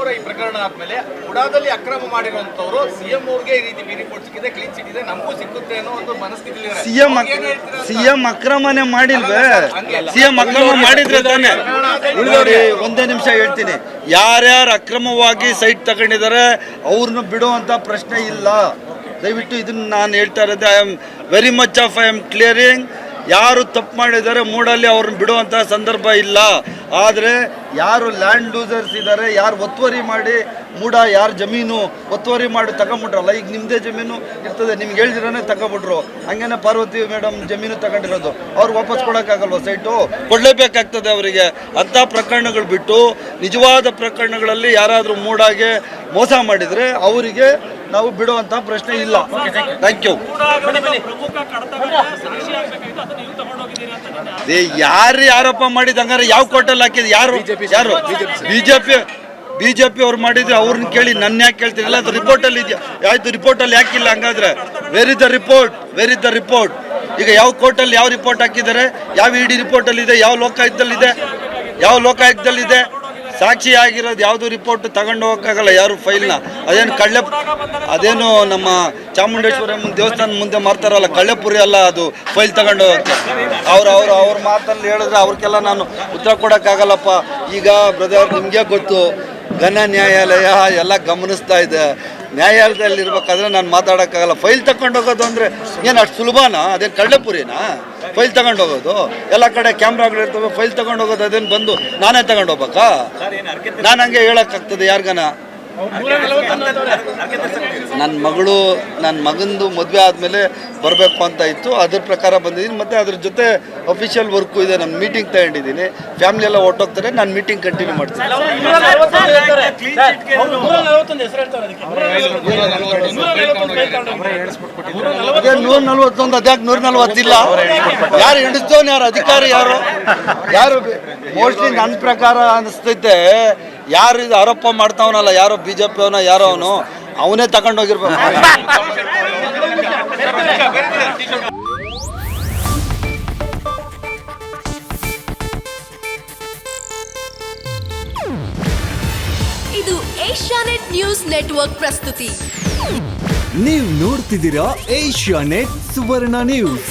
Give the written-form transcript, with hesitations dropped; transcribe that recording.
ಅವರ ಈ ಪ್ರಕರಣ ಆದ್ಮೇಲೆ ಉಡಾದಲ್ಲಿ ಅಕ್ರಮ ಮಾಡಿರುವಂತವರು ಸಿಎಂ ಅವ್ರಿಗೆ ಈ ರೀತಿ ರಿಪೋರ್ಟ್ ಸಿಕ್ಕಿದೆ, ಕ್ಲೀನ್ ಚಿಟ್ ಇದೆ, ನಮಗೂ ಸಿಕ್ಕುತ್ತೆ ಅನ್ನೋ ಒಂದು ಮನಸ್ಥಿತಿಯಲ್ಲಿ ಸಿಎಂ ಅಕ್ರಮನೇ ಮಾಡಿಲ್ವೇ? ಸಿಎಂ ಅಕ್ರಮ ಮಾಡಿದ್ರೆ ತಾನೆ ಉಳಿದವ್ರಿ. ಒಂದೇ ನಿಮಿಷ ಹೇಳ್ತೀನಿ, ಯಾರ್ಯಾರು ಅಕ್ರಮವಾಗಿ ಸೈಟ್ ತಗೊಂಡಿದ್ದಾರೆ ಅವ್ರನ್ನ ಬಿಡುವಂತ ಪ್ರಶ್ನೆ ಇಲ್ಲ. ದಯವಿಟ್ಟು ಇದನ್ನ ನಾನು ಹೇಳ್ತಾ ಇರೋದು, I am very much of I am clearing. ಯಾರು ತಪ್ಪು ಮಾಡಿದ್ದಾರೆ ಮೂಡಲ್ಲಿ ಅವ್ರನ್ನ ಬಿಡುವಂಥ ಸಂದರ್ಭ ಇಲ್ಲ. ಆದರೆ ಯಾರು ಲ್ಯಾಂಡ್ ಲೂಸರ್ಸ್ ಇದ್ದಾರೆ, ಯಾರು ಒತ್ತುವರಿ ಮಾಡಿ ಮೂಡ ಯಾರು ಜಮೀನು ಒತ್ತುವರಿ ಮಾಡಿ ತಗೊಂಬಿಟ್ರಲ್ಲ, ಈಗ ನಿಮ್ಮದೇ ಜಮೀನು ಇರ್ತದೆ, ನಿಮ್ಗೆ ಹೇಳ್ದಿರೇ ತಗೊಂಬಿಟ್ರು. ಹಂಗೇನೆ ಪಾರ್ವತಿ ಮೇಡಮ್ ಜಮೀನು ತಗೊಂಡಿರೋದು, ಅವ್ರು ವಾಪಸ್ ಕೊಡೋಕ್ಕಾಗಲ್ವ? ಸೈಟು ಕೊಡಲೇಬೇಕಾಗ್ತದೆ ಅವರಿಗೆ. ಅಂಥ ಪ್ರಕರಣಗಳು ಬಿಟ್ಟು ನಿಜವಾದ ಪ್ರಕರಣಗಳಲ್ಲಿ ಯಾರಾದರೂ ಮೂಡಾಗೆ ಮೋಸ ಮಾಡಿದರೆ ಅವರಿಗೆ ನಾವು ಬಿಡುವಂಥ ಪ್ರಶ್ನೆ ಇಲ್ಲ. Thank you. ಯಾರು ಆರೋಪ ಮಾಡಿದ ಹಂಗಾರೆ ಯಾವ ಕೋರ್ಟಲ್ಲಿ ಹಾಕಿದ್ರು? ಯಾರು ಬಿಜೆಪಿ ಅವ್ರು ಮಾಡಿದ್ರೆ ಅವ್ರನ್ನ ಕೇಳಿ, ನನ್ನ ಯಾಕೆ ಕೇಳ್ತೀರಲ್ಲ? ಅದು ರಿಪೋರ್ಟಲ್ಲಿ ಇದೆಯಾ? ಆಯ್ತು, ರಿಪೋರ್ಟಲ್ಲಿ ಯಾಕಿಲ್ಲ ಹಂಗಾದ್ರೆ? Where is the report? ಈಗ ಯಾವ ಕೋರ್ಟಲ್ಲಿ ಯಾವ ರಿಪೋರ್ಟ್ ಹಾಕಿದ್ದಾರೆ? ಯಾವ ಇಡಿ ರಿಪೋರ್ಟಲ್ಲಿ ಇದೆ? ಯಾವ ಲೋಕಾಯುಕ್ತದಲ್ಲಿದೆ? ಸಾಕ್ಷಿ ಆಗಿರೋದು ಯಾವುದು ರಿಪೋರ್ಟ್ ತಗೊಂಡು ಹೋಗೋಕ್ಕಾಗಲ್ಲ ಯಾರು ಫೈಲ್ನ. ಅದೇನು ನಮ್ಮ ಚಾಮುಂಡೇಶ್ವರಿ ದೇವಸ್ಥಾನ ಮುಂದೆ ಮಾಡ್ತಾರಲ್ಲ, ಕಳ್ಳೆಪುರಿ ಅಲ್ಲ ಅದು ಫೈಲ್ ತಗೊಂಡು ಹೋಗೋಕ್ಕೆ. ಅವ್ರ ಮಾತಲ್ಲಿ ಹೇಳಿದ್ರೆ ಅವ್ರಿಗೆಲ್ಲ ನಾನು ಉತ್ತರ ಕೊಡೋಕ್ಕಾಗಲ್ಲಪ್ಪ. ಈಗ ಬ್ರದರ್, ನಿಮಗೆ ಗೊತ್ತು, ಘನ ನ್ಯಾಯಾಲಯ ಎಲ್ಲ ಗಮನಿಸ್ತಾ ಇದೆ. ನ್ಯಾಯಾಲಯದಲ್ಲಿ ಇರ್ಬೇಕಾದ್ರೆ ನಾನು ಮಾತಾಡೋಕ್ಕಾಗಲ್ಲ. ಫೈಲ್ ತಗೊಂಡು ಹೋಗೋದು ಅಂದರೆ ಏನು ಅಷ್ಟು ಸುಲಭನಾ? ಅದೇನು ಕಳ್ಳೆಪುರಿನಾ ಫೈಲ್ ತಗೊಂಡು ಹೋಗೋದು? ಎಲ್ಲ ಕಡೆ ಕ್ಯಾಮ್ರಾಗಳಿರ್ತವೆ, ಫೈಲ್ ತಗೊಂಡು ಹೋಗೋದು ಅದೇನು ಬಂದು ನಾನೇ ತಗೊಂಡು ಹೋಗ್ಬೇಕಾ? ನಾನು ಹಂಗೆ ಹೇಳೋಕ್ಕಾಗ್ತದೆ ಯಾರಿಗಾನ? ನನ್ನ ಮಗಂದು ಮದುವೆ ಆದಮೇಲೆ ಬರಬೇಕು ಅಂತ ಇತ್ತು, ಅದ್ರ ಪ್ರಕಾರ ಬಂದಿದ್ದೀನಿ. ಮತ್ತು ಅದ್ರ ಜೊತೆ ಅಫಿಷಿಯಲ್ ವರ್ಕು ಇದೆ, ನಾನು ಮೀಟಿಂಗ್ ತಗೊಂಡಿದ್ದೀನಿ. ಫ್ಯಾಮಿಲಿ ಎಲ್ಲ ಹೊಟ್ಟೋಗ್ತಾರೆ, ನಾನು ಮೀಟಿಂಗ್ ಕಂಟಿನ್ಯೂ ಮಾಡ್ತೀನಿ. ಅದೇ 141, ಅದ್ಯಾಕೆ 140 ಇಲ್ಲ? ಯಾರು ಎಣಿಸ್ತವನು? ಯಾರು ಅಧಿಕಾರಿ? ಯಾರು ಮೋಸ್ಟ್ಲಿ ನನ್ನ ಪ್ರಕಾರ ಅನಿಸ್ತೈತೆ, ಯಾರು ಇದು ಆರೋಪ ಮಾಡ್ತಾವನಲ್ಲ, ಯಾರೋ ಬಿಜೆಪಿ ಅವನ ಯಾರೋ ಅವನೇ ತಗೊಂಡೋಗಿರ್ಬೇಕು. ಇದು ಏಷ್ಯಾನೆಟ್ ನ್ಯೂಸ್ ನೆಟ್ವರ್ಕ್ ಪ್ರಸ್ತುತಿ. ನೀವು ನೋಡ್ತಿದ್ದೀರಾ ಏಷ್ಯಾನೆಟ್ ಸುವರ್ಣ ನ್ಯೂಸ್.